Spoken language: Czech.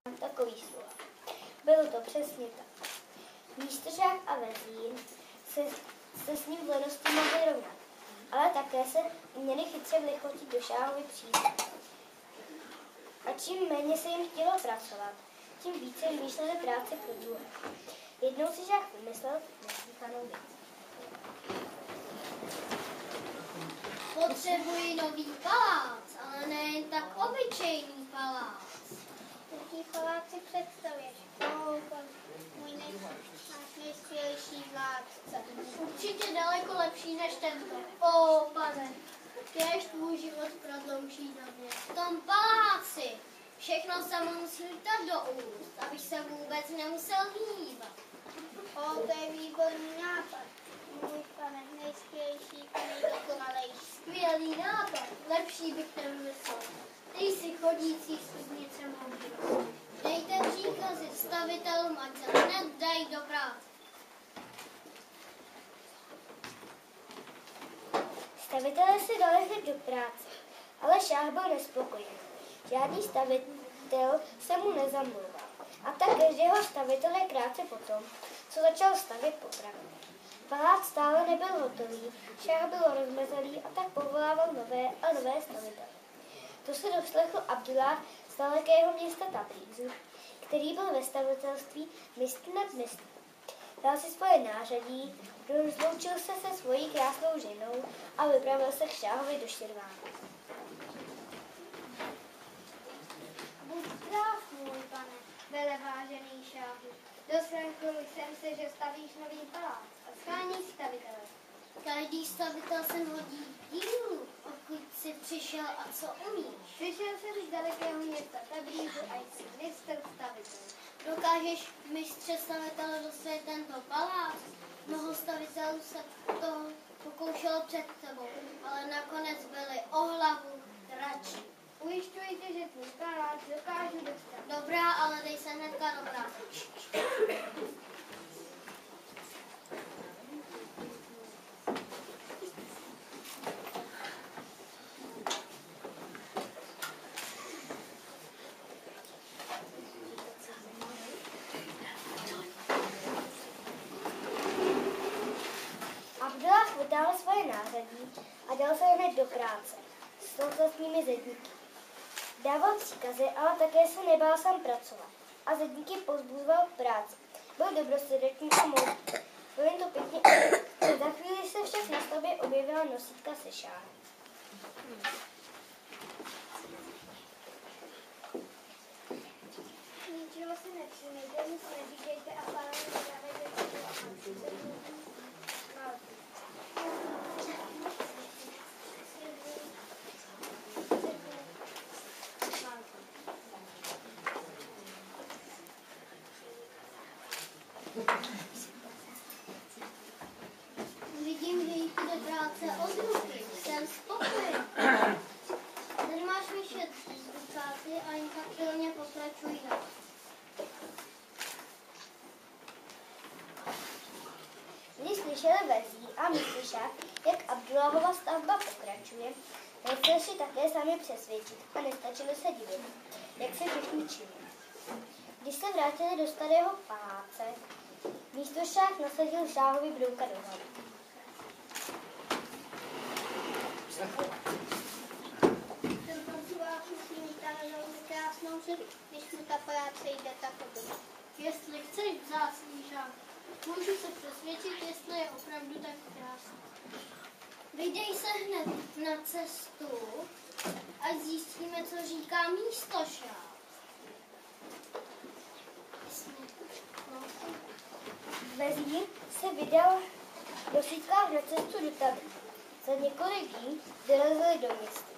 takový slova. Bylo to přesně tak. Místožák a vezír se s ním v lenosti mohli rovnat, ale také se měli chytře vlichotit do šáhovy přízně. A čím méně se jim chtělo pracovat, tím více vymýšleli práci pro druhé. Jednou si žák vymyslel neslychanou věc. Potřebuji nový palác, ale nejen tak obyčejný palác. Jaký palác si představuješ? Můj nejskvělejší vládce. Určitě daleko lepší než tento. Pane, kéž tvůj život prodlouží době. V tom paláci všechno se mu musí dát do úst, abych se vůbec nemusel hýbat. To je výborný nápad. Můj pane, nejskvělejší a nejdokonalejší. Skvělý nápad, lepší bych nevymyslel. Ty jsi chodící studnice moudrosti. Dejte příkazy stavitelům, ať se hned dají do práce. Stavitelé si dali hned do práce, ale šáh byl nespokojený. Žádný stavitel se mu nezamlouval. A tak každého stavitele krátce potom, co začal stavět popravy. Palác stále nebyl hotový, šáh byl rozmrzalý a tak povolával nové a nové stavitele. To se doslechl Abdullah z dalekého města Tabrízu, který byl ve stavitelství mistr nad mistry. Dal si svoje nářadí, rozloučil se se svojí krásnou ženou a vypravil se k šáhovi do Širvánu. Buď zdrav, můj pane, velevážený šáhu. Doslechl jsem se, že stavíš nový palác a schání stavitele. Každý stavitel se hodí k dílu, odkud jsi přišel a co umíš. Přišel jsem z dalekého města Tabrízu a jsi mistr stavitel. Dokážeš, mistře stavitele, dostat tento palác? Mnoho stavitelů se to pokoušelo před tebou, ale nakonec byli o hlavu radši. Ujišťujte, že tvůj palác dokážu dostat. Dobrá, ale dej se hnedka do práce. Abdullah vytáhl svoje nářadí a dal se hned do práce s současnými zedníky. Dával příkazy, ale také se nebál sám pracovat a zedníky povzbuzoval k práci. Byl dobrosrdečný a moudrý. Byl jen to pěkně. Za chvíli se však na stavbě objevila nosítka se šáhem. Ničeho si nepřijmejte, nic neříkejte a pánu nedávejte sebou a Vidím, že jíte do práce od ruky. Jsem spokojen. Tady máš vyšet z práci a jen tak pilně pokračuj dál. Když slyšeli vezí a místyšák, jak Abdullahova stavba pokračuje, nechtěli si také sami přesvědčit a nestačili se divit, jak se všichni činí. Když se vrátili do starého paláce, místošák nasadil šáhovi brouka do hlavy. ten pracovák musí mít ale velmi krásnou ženu, když mu ta práce jde tak dobře. Jestli chceš vzácný žák, můžu se přesvědčit, jestli je opravdu tak krásný. Vydej se hned na cestu a zjistíme, co říká místošák. Vezír se vydal do sítkách na cestu do Tabrízu. Za několik dní dorazili do města.